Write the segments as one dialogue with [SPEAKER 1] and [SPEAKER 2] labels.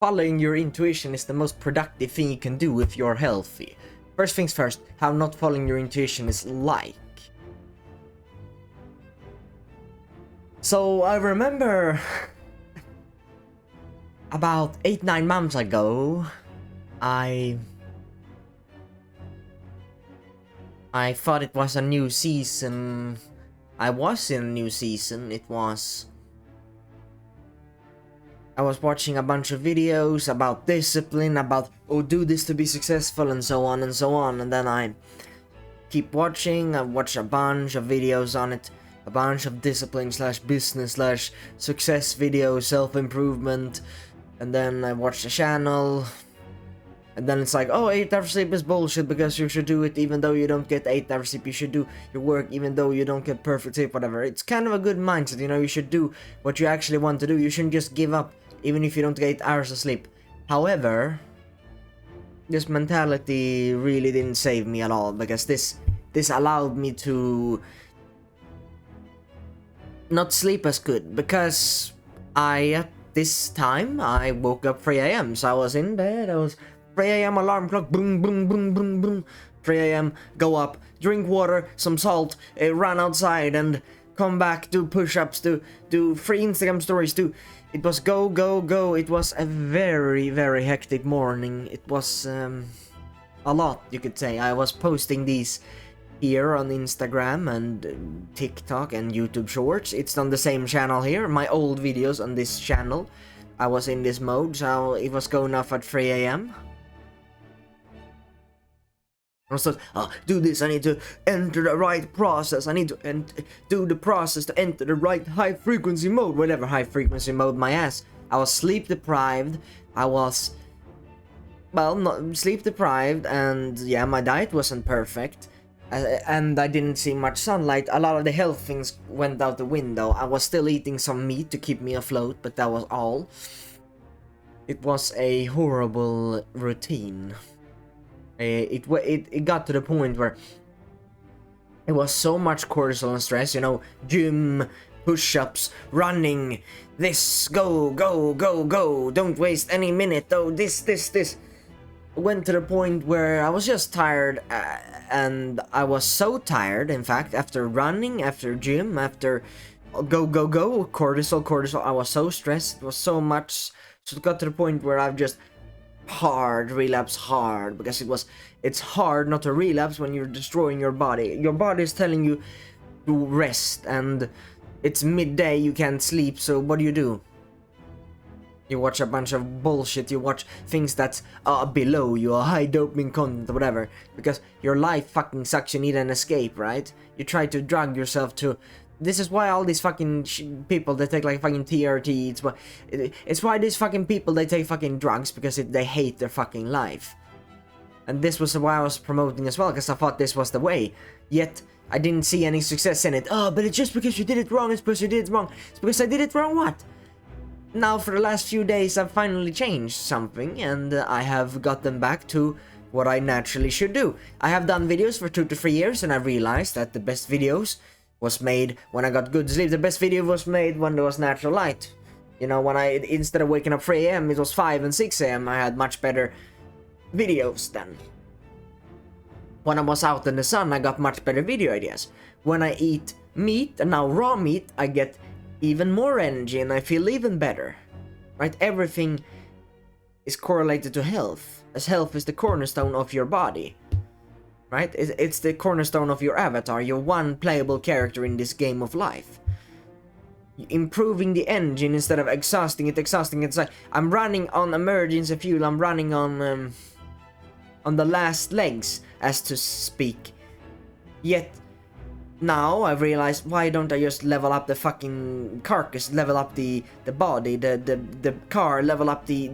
[SPEAKER 1] following your intuition is the most productive thing you can do if you're healthy. First things first, how not following your intuition is like. So I remember about 8-9 months ago, I thought it was a new season. I was in a new season. I was watching a bunch of videos about discipline, about, oh, do this to be successful, and so on and so on. And then I keep watching. I watch a bunch of videos on it. A bunch of discipline / business / success videos, self-improvement. And then I watch the channel. And then it's like, oh, 8-hour sleep is bullshit because you should do it even though you don't get 8-hour sleep. You should do your work even though you don't get perfect sleep, whatever. It's kind of a good mindset, you know, you should do what you actually want to do. You shouldn't just give up even if you don't get 8 hours of sleep. However, this mentality really didn't save me at all, because this allowed me to not sleep as good, because at this time I woke up 3 a.m. So I was in bed, I was 3 a.m. alarm clock, boom, boom, boom, boom, boom. 3 a.m. go up, drink water, some salt, run outside and come back, do push-ups, do 3 Instagram stories, it was go, go, go. It was a very, very hectic morning. It was a lot, you could say. I was posting these here on Instagram and TikTok and YouTube Shorts. It's on the same channel here. My old videos on this channel. I was in this mode, so it was going off at 3 a.m. I was like, oh, do this, I need to enter the right process, I need to do the process to enter the right high frequency mode, whatever high frequency mode my ass. I was sleep deprived, not sleep deprived, and yeah, my diet wasn't perfect, and I didn't see much sunlight. A lot of the health things went out the window. I was still eating some meat to keep me afloat, but that was all. It was a horrible routine. It got to the point where it was so much cortisol and stress, you know, gym, push-ups, running, this, go, go, go, go, don't waste any minute, oh, this. Went to the point where I was just tired, and I was so tired, in fact, after running, after gym, after go, go, go, cortisol, I was so stressed, it was so much, so it got to the point where I've just relapse hard, because it's hard not to relapse when you're destroying your body. Your body is telling you to rest, and it's midday, you can't sleep, so what do? You watch a bunch of bullshit, you watch things that's below you, high dopamine content or whatever, because your life fucking sucks, you need an escape, right? You try to drug yourself to. This is why all these fucking people, they take like fucking TRT, it's why these fucking people, they take fucking drugs, because they hate their fucking life. And this was why I was promoting as well, because I thought this was the way. Yet, I didn't see any success in it. Oh, but it's just because you did it wrong, it's because you did it wrong. It's because I did it wrong, what? Now for the last few days I've finally changed something, and I have gotten back to what I naturally should do. I have done videos for 2 to 3 years, and I realized that the best videos was made when I got good sleep. The best video was made when there was natural light. You know, when instead of waking up 3 a.m, it was 5 and 6 a.m, I had much better videos then. When I was out in the sun, I got much better video ideas. When I eat meat, and now raw meat, I get even more energy and I feel even better. Right? Everything is correlated to health, as health is the cornerstone of your body. Right? It's the cornerstone of your avatar, your one playable character in this game of life. Improving the engine instead of exhausting it. It's like, I'm running on emergency fuel, I'm running on the last legs, as to speak. Yet, now I realize, why don't I just level up the fucking carcass, level up the body, the car, level up the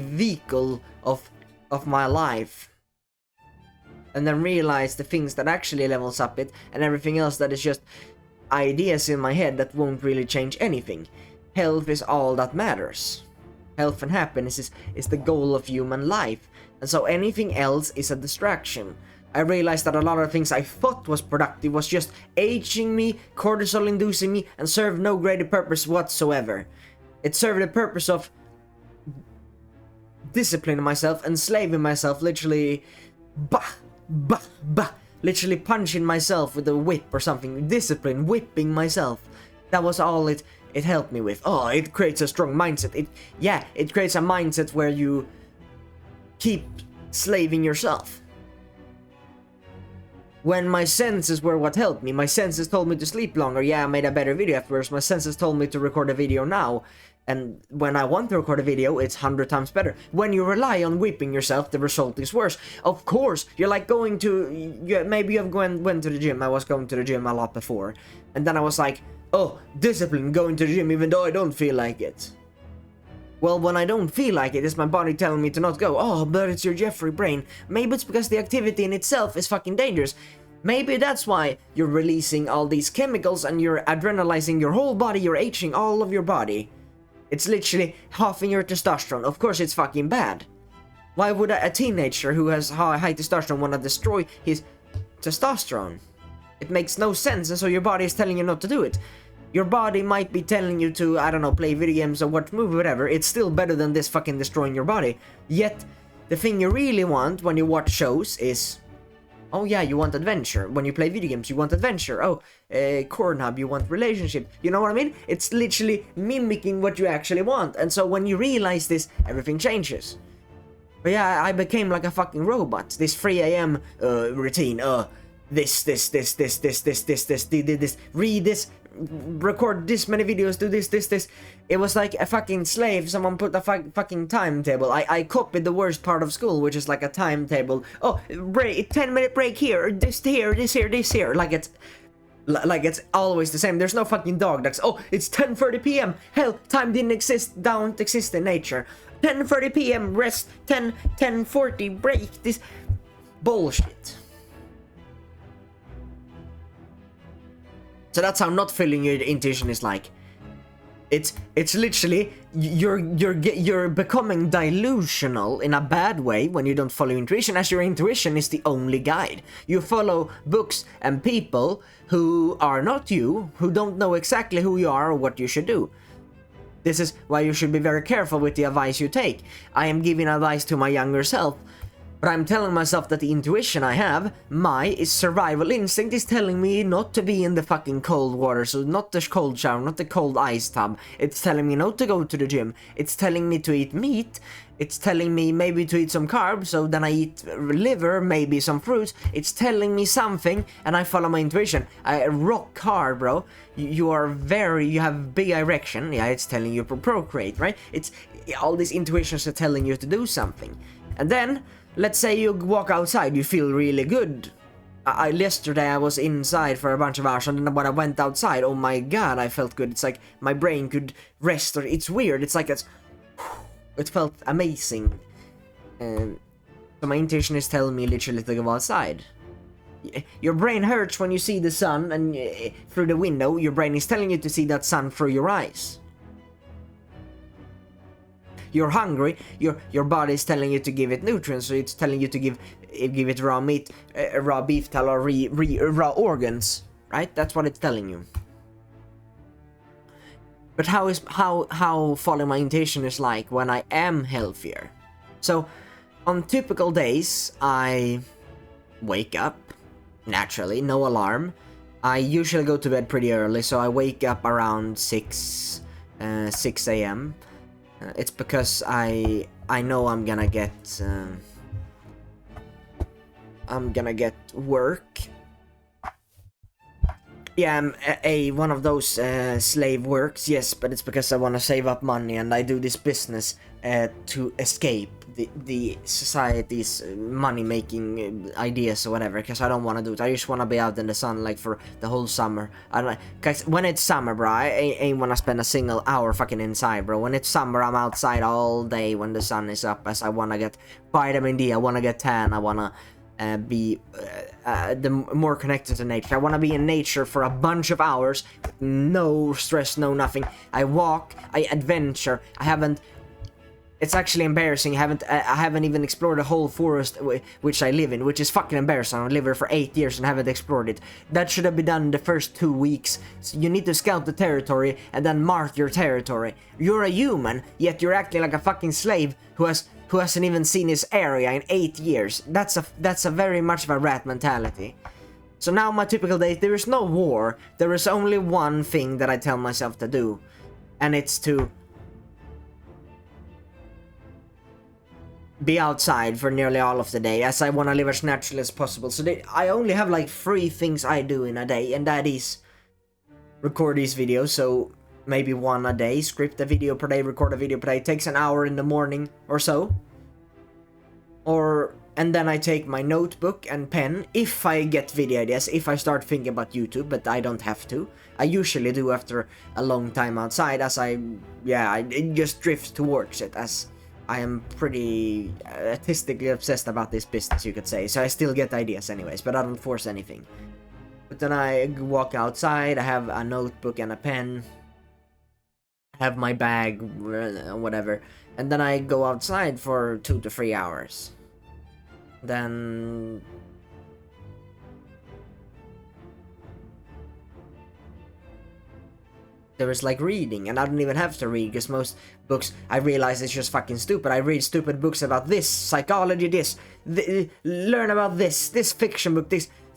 [SPEAKER 1] vehicle of my life. And then realize the things that actually levels up it, and everything else that is just ideas in my head that won't really change anything. Health is all that matters. Health and happiness is the goal of human life. And so anything else is a distraction. I realized that a lot of things I thought was productive was just aging me, cortisol inducing me, and served no greater purpose whatsoever. It served the purpose of disciplining myself, enslaving myself, literally, literally punching myself with a whip or something, discipline, whipping myself. That was all it helped me with. Oh, it creates a strong mindset. It creates a mindset where you keep slaving yourself. When my senses were what helped me, my senses told me to sleep longer. Yeah, I made a better video afterwards. My senses told me to record a video now. And when I want to record a video, it's 100 times better. When you rely on whipping yourself, the result is worse. Of course, you're like going to... maybe you've went to the gym. I was going to the gym a lot before. And then I was like, oh, discipline, going to the gym even though I don't feel like it. Well, when I don't feel like it, it's my body telling me to not go. Oh, but it's your Jeffrey brain. Maybe it's because the activity in itself is fucking dangerous. Maybe that's why you're releasing all these chemicals and you're adrenalizing your whole body, you're aging all of your body. It's literally halving your testosterone. Of course it's fucking bad. Why would a teenager who has high testosterone want to destroy his testosterone? It makes no sense, and so your body is telling you not to do it. Your body might be telling you to, I don't know, play video games or watch movie, whatever. It's still better than this fucking destroying your body. Yet, the thing you really want when you watch shows is... oh yeah, you want adventure. When you play video games, you want adventure. Oh, Cornhub, you want relationship. You know what I mean? It's literally mimicking what you actually want. And so when you realize this, everything changes. But yeah, I became like a fucking robot. This 3 a.m. Routine. This, read this, record this many videos, do this. It was like a fucking slave. Someone put a fucking timetable. I copied the worst part of school, which is like a timetable. Oh, break, 10-minute break here, this here. Like it's always the same. There's no fucking dog that's, oh, it's 10:30 p.m. Hell, time didn't exist, don't exist in nature. 10:30 p.m. rest, 10:40 break. This bullshit. So that's how not feeling your intuition is like. It's literally you're becoming delusional in a bad way when you don't follow intuition, as your intuition is the only guide. You follow books and people who are not you, who don't know exactly who you are or what you should do. This is why you should be very careful with the advice you take. I am giving advice to my younger self, but I'm telling myself that the intuition I have, my survival instinct, is telling me not to be in the fucking cold water, so not the cold shower, not the cold ice tub. It's telling me not to go to the gym. It's telling me to eat meat. It's telling me maybe to eat some carbs, so then I eat liver, maybe some fruits. It's telling me something, and I follow my intuition. I rock hard, bro. You have big erection. Yeah, it's telling you to procreate, right? It's all these intuitions are telling you to do something. And then, let's say you walk outside, you feel really good. Yesterday I was inside for a bunch of hours, and then when I went outside, oh my god, I felt good. It's like my brain could rest, or it's weird. It's like it felt amazing. So my intuition is telling me literally to go outside. Your brain hurts when you see the sun and through the window. Your brain is telling you to see that sun through your eyes. You're hungry, your body is telling you to give it nutrients, so it's telling you to give it raw meat, raw beef tallow, or raw organs, right? That's what it's telling you. But how following my intuition is like when I am healthier. So on typical days, I wake up naturally, no alarm. I usually go to bed pretty early, so I wake up around 6 a.m. It's because I know I'm gonna get work. Yeah, I'm one of those slave works, yes, but it's because I want to save up money, and I do this business to escape the society's money-making ideas or whatever, because I don't want to do it. I just want to be out in the sun, like, for the whole summer. I don't, guys, when it's summer, bro, I ain't want to spend a single hour fucking inside, bro. When it's summer, I'm outside all day when the sun is up, as I want to get vitamin D, I want to get tan, I want to be more connected to nature. I want to be in nature for a bunch of hours, no stress, no nothing. I walk, I adventure. It's actually embarrassing. I haven't even explored the whole forest which I live in, which is fucking embarrassing. I live here for 8 years and haven't explored it. That should have been done in the first 2 weeks. So you need to scout the territory and then mark your territory. You're a human, yet you're acting like a fucking slave who has who hasn't even seen his area in 8 years. That's a very much of a rat mentality. So now my typical day, there is no war. There is only one thing that I tell myself to do. And it's to be outside for nearly all of the day, as I want to live as naturally as possible. So I only have like 3 things I do in a day, and that is record these videos, so maybe 1 a day, script a video per day, record a video per day. It takes an hour in the morning or so. And then I take my notebook and pen, if I get video ideas, if I start thinking about YouTube, but I don't have to. I usually do after a long time outside, as I just drift towards it, as I am pretty artistically obsessed about this business, you could say. So I still get ideas anyways, but I don't force anything. But then I walk outside, I have a notebook and a pen, have my bag, whatever, and then I go outside for 2 to 3 hours. Then there is like reading, and I don't even have to read, because most books, I realize it's just fucking stupid. I read stupid books about this, psychology, learn about this fiction book,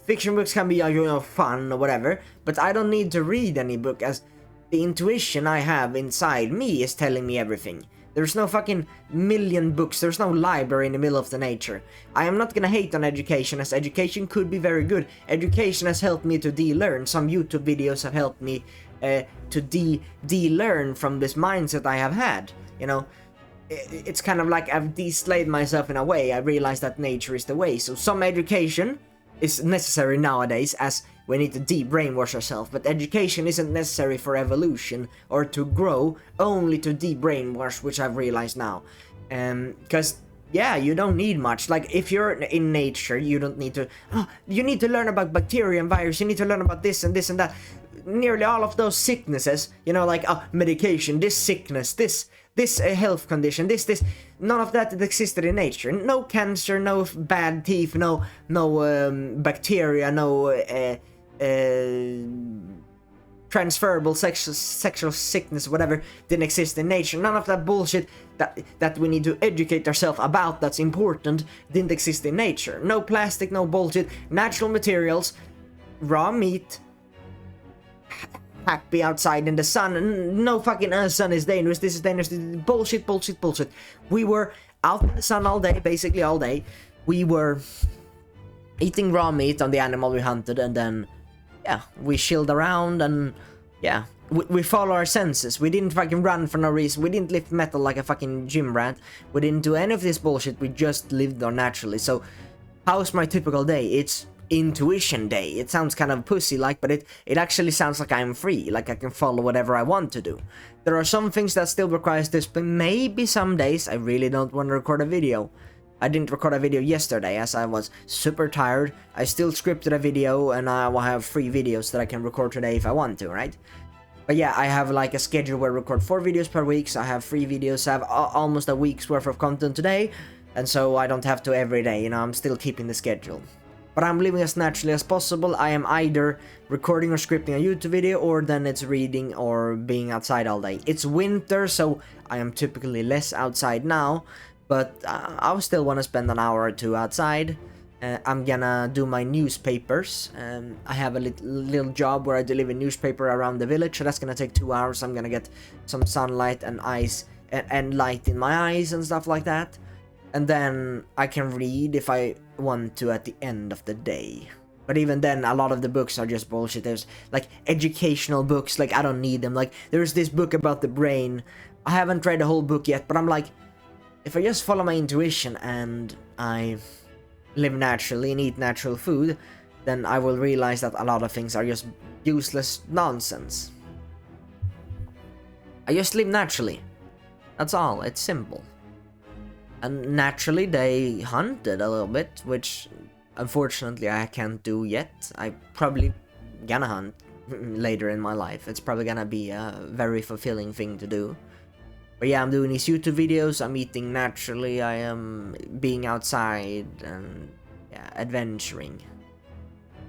[SPEAKER 1] fiction books can be, fun or whatever, but I don't need to read any book, as the intuition I have inside me is telling me everything. There's no fucking million books, there's no library in the middle of the nature. I am not gonna hate on education, as education could be very good. Education has helped me to de-learn. Some YouTube videos have helped me to de-learn from this mindset I have had. It's kind of like I've de-slayed myself in a way. I realized that nature is the way. So some education is necessary nowadays, as we need to de-brainwash ourselves, but education isn't necessary for evolution or to grow, only to de-brainwash, which I've realized now. Because, you don't need much. Like, if you're in nature, you don't need to, you need to learn about bacteria and virus, you need to learn about this and that. Nearly all of those sicknesses, like, medication, this sickness, this health condition, this, none of that existed in nature. No cancer, no bad teeth, no bacteria, no transferable sexual sickness, whatever, didn't exist in nature. None of that bullshit that we need to educate ourselves about, that's important, didn't exist in nature. No plastic, no bullshit, natural materials, raw meat, happy outside in the sun, and no fucking sun is dangerous, this is dangerous, bullshit. We were out in the sun all day, basically all day. We were eating raw meat on the animal we hunted, and then we chilled around, and we follow our senses. We didn't fucking run for no reason, we didn't lift metal like a fucking gym rat, we didn't do any of this bullshit, we just lived there naturally. So how's my typical day? It's intuition day. It sounds kind of pussy like, but it actually sounds like I'm free, like I can follow whatever I want to do. There are some things that still requires discipline. Maybe some days I really don't want to record a video. I didn't record a video yesterday as I was super tired. I still scripted a video, and I will have 3 videos that I can record today if I want to, right? But I have like a schedule where I record 4 videos per week, so I have 3 videos. I have almost a week's worth of content today, and so I don't have to every day, I'm still keeping the schedule. But I'm living as naturally as possible. I am either recording or scripting a YouTube video, or then it's reading or being outside all day. It's winter, so I am typically less outside now, but I still want to spend an hour or 2 outside. I'm gonna do my newspapers. I have a little job where I deliver newspaper around the village, so that's gonna take 2 hours. I'm gonna get some sunlight and ice and light in my eyes and stuff like that. And then I can read if I want to at the end of the day. But even then, a lot of the books are just bullshit. There's like educational books, like I don't need them. Like there's this book about the brain. I haven't read the whole book yet, but I'm like, if I just follow my intuition and I live naturally and eat natural food, then I will realize that a lot of things are just useless nonsense. I just live naturally. That's all. It's simple. And naturally they hunted a little bit, which unfortunately I can't do yet. I probably gonna hunt later in my life. It's probably gonna be a very fulfilling thing to do. But I'm doing these YouTube videos, I'm eating naturally, I am being outside and adventuring.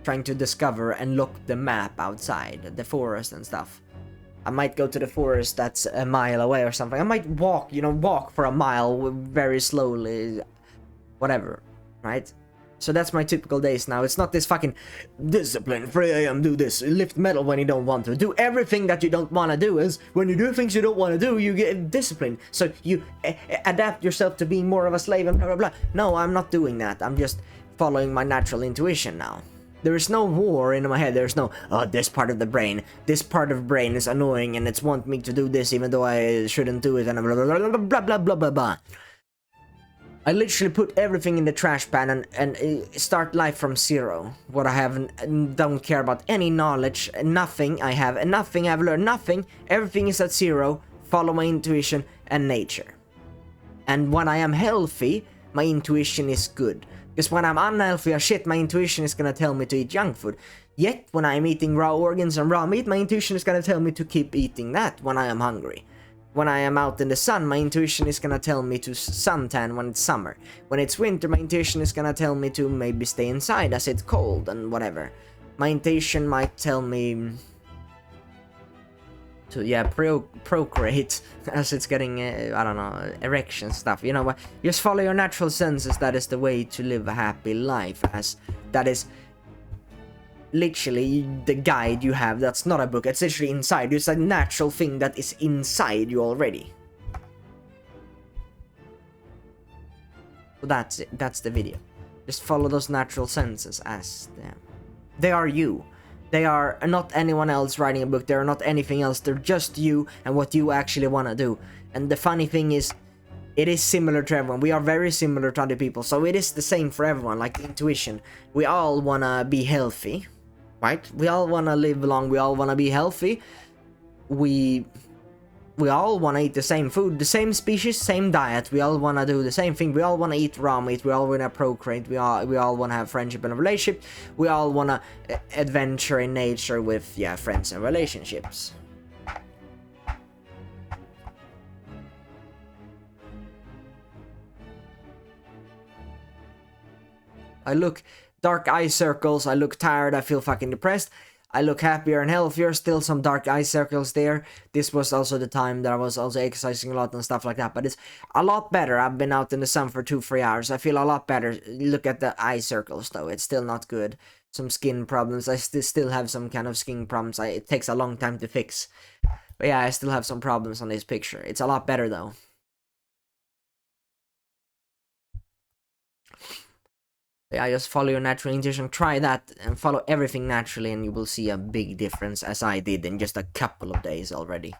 [SPEAKER 1] Trying to discover and look the map outside, the forest and stuff. I might go to the forest that's a mile away or something. I might walk, you know, walk for a mile very slowly, whatever, right? So that's my typical days now. It's not this fucking discipline, 3 a.m. do this, lift metal when you don't want to. Do everything that you don't want to do. Is when you do things you don't want to do, you get disciplined. So you adapt yourself to being more of a slave and blah blah blah. No, I'm not doing that. I'm just following my natural intuition now. There is no war in my head. There's no, oh, this part of the brain is annoying and it's want me to do this even though I shouldn't do it and blah blah blah blah blah blah blah blah. I literally put everything in the trash pan and start life from zero. What I have, don't care about any knowledge, nothing I have, and nothing I've learned, nothing. Everything is at zero, follow my intuition and nature. And when I am healthy, my intuition is good. Because when I'm unhealthy as shit, my intuition is gonna tell me to eat junk food. Yet, when I'm eating raw organs and raw meat, my intuition is gonna tell me to keep eating that when I am hungry. When I am out in the sun, my intuition is gonna tell me to suntan when it's summer. When it's winter, my intuition is gonna tell me to maybe stay inside as it's cold and whatever. My intuition might tell me to, yeah, procreate as it's getting, I don't know, erection stuff. You know what? Just follow your natural senses. That is the way to live a happy life. As that is literally the guide you have. That's not a book. It's literally inside you. It's a natural thing that is inside you already. So that's it. That's the video. Just follow those natural senses as them. They are you. They are not anyone else writing a book. They are not anything else. They're just you and what you actually want to do. And the funny thing is, it is similar to everyone. We are very similar to other people. So it is the same for everyone, like intuition. We all want to be healthy, right? We all want to live long. We all want to be healthy. We all want to eat the same food, the same species, same diet. We all want to do the same thing. We all want to eat raw meat. We all want to procreate. We all want to have friendship and a relationship. We all want to adventure in nature with, yeah, friends and relationships. I look dark eye circles. I look tired. I feel fucking depressed. I look happier and healthier, still some dark eye circles there. This was also the time that I was also exercising a lot and stuff like that, but it's a lot better. I've been out in the sun for 2-3 hours. I feel a lot better. Look at the eye circles though, it's still not good. Some skin problems, I still have some kind of skin problems. It takes a long time to fix. But yeah, I still have some problems on this picture. It's a lot better though. Yeah, just follow your natural intuition. Try that and follow everything naturally and you will see a big difference as I did in just a couple of days already.